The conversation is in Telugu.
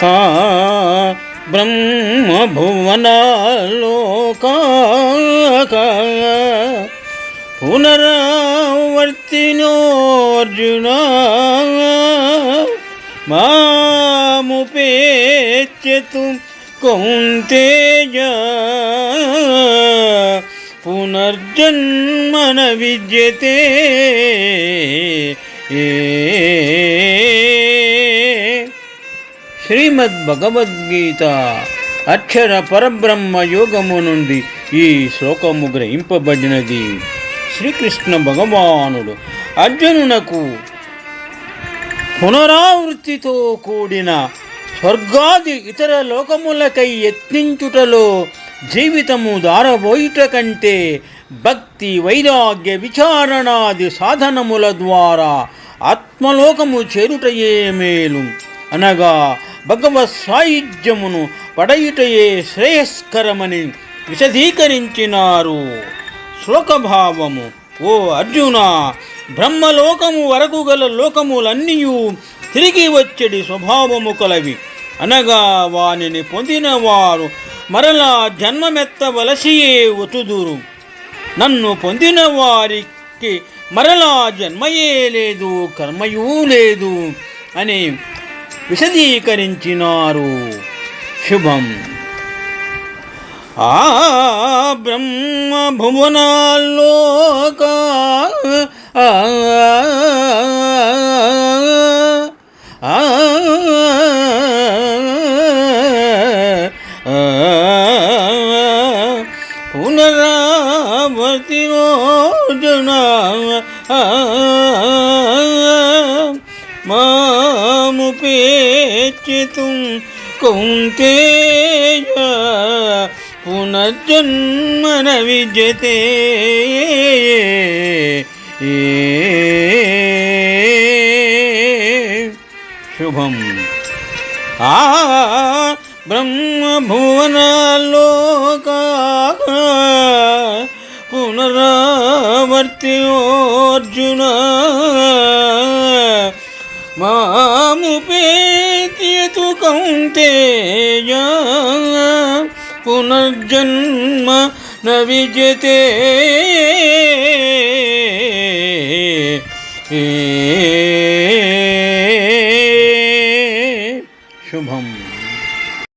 ఆ బ్రహ్మభువనాలోకా పునరావర్తినోర్జున మాముపేత్యతు కౌంతేయ పునర్జన్మన విద్యతే. శ్రీమద్ భగవద్గీత అక్షర పరబ్రహ్మ యోగము నుండి ఈ శ్లోకము గ్రహింపబడినది. శ్రీకృష్ణ భగవానుడు అర్జునునకు పునరావృత్తితో కూడిన స్వర్గాది ఇతర లోకములకై యత్నించుటలో జీవితము దారబోయుట కంటే భక్తి వైరాగ్య విచారణాది సాధనముల ద్వారా ఆత్మలోకము చేరుటయే మేలు అనగా భగవత్ సాయుధ్యమును పడయుటయే శ్రేయస్కరమని విశదీకరించినారు. శ్లోకభావము: ఓ అర్జున, బ్రహ్మలోకము వరకు గల లోకములన్నీయు తిరిగి వచ్చేటి స్వభావము కలవి అనగా వానిని పొందినవారు మరలా జన్మమెత్తవలసియే వతుదురు. నన్ను పొందిన వారికి మరలా జన్మయే లేదు, కర్మయూ లేదు అని విశదీకరించినారు. శుభం. ఆ బ్రహ్మ భువనాల్లోకా పునరావర్తినోర్జున మాముపేత్యతు కౌంతేయ పునర్జన్మన విద్యతే. శుభం. ఆ బ్రహ్మభువనాల్లోకా పునరావర్తినోర్జున మాముపేత్యతు కౌంతేయ పునర్జన్మ న విద్యతే.